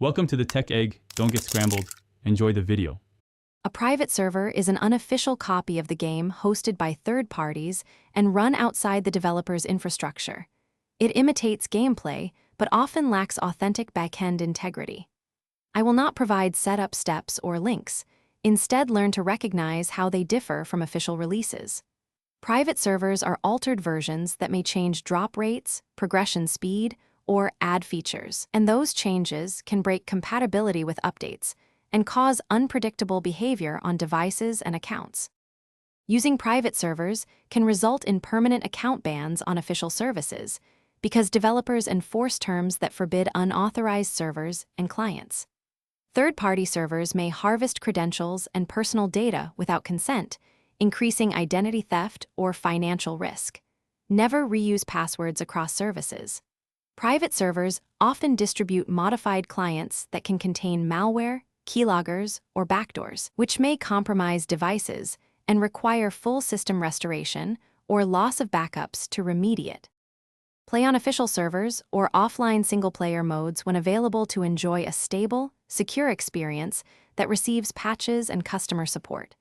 Welcome to the Tech Egg. Don't get scrambled. Enjoy the video. A private server is an unofficial copy of the game hosted by third parties and run outside the developer's infrastructure. It imitates gameplay, but often lacks authentic backend integrity. I will not provide setup steps or links. Instead, learn to recognize how they differ from official releases. Private servers are altered versions that may change drop rates, progression speed, or add features, and those changes can break compatibility with updates and cause unpredictable behavior on devices and accounts. Using private servers can result in permanent account bans on official services because developers enforce terms that forbid unauthorized servers and clients. Third-party servers may harvest credentials and personal data without consent, increasing identity theft or financial risk. Never reuse passwords across services. Private servers often distribute modified clients that can contain malware, keyloggers, or backdoors, which may compromise devices and require full system restoration or loss of backups to remediate. Play on official servers or offline single-player modes when available to enjoy a stable, secure experience that receives patches and customer support.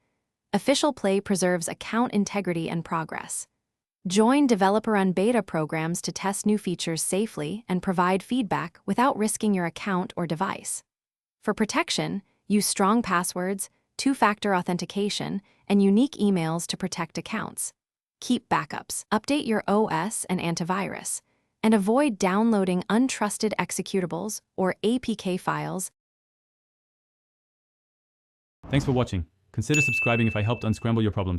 Official play preserves account integrity and progress. Join developer-run beta programs to test new features safely and provide feedback without risking your account or device. For protection, use strong passwords, two-factor authentication, and unique emails to protect accounts. Keep backups, update your OS and antivirus, and avoid downloading untrusted executables or APK files. Thanks for watching. Consider subscribing if I helped unscramble your problems.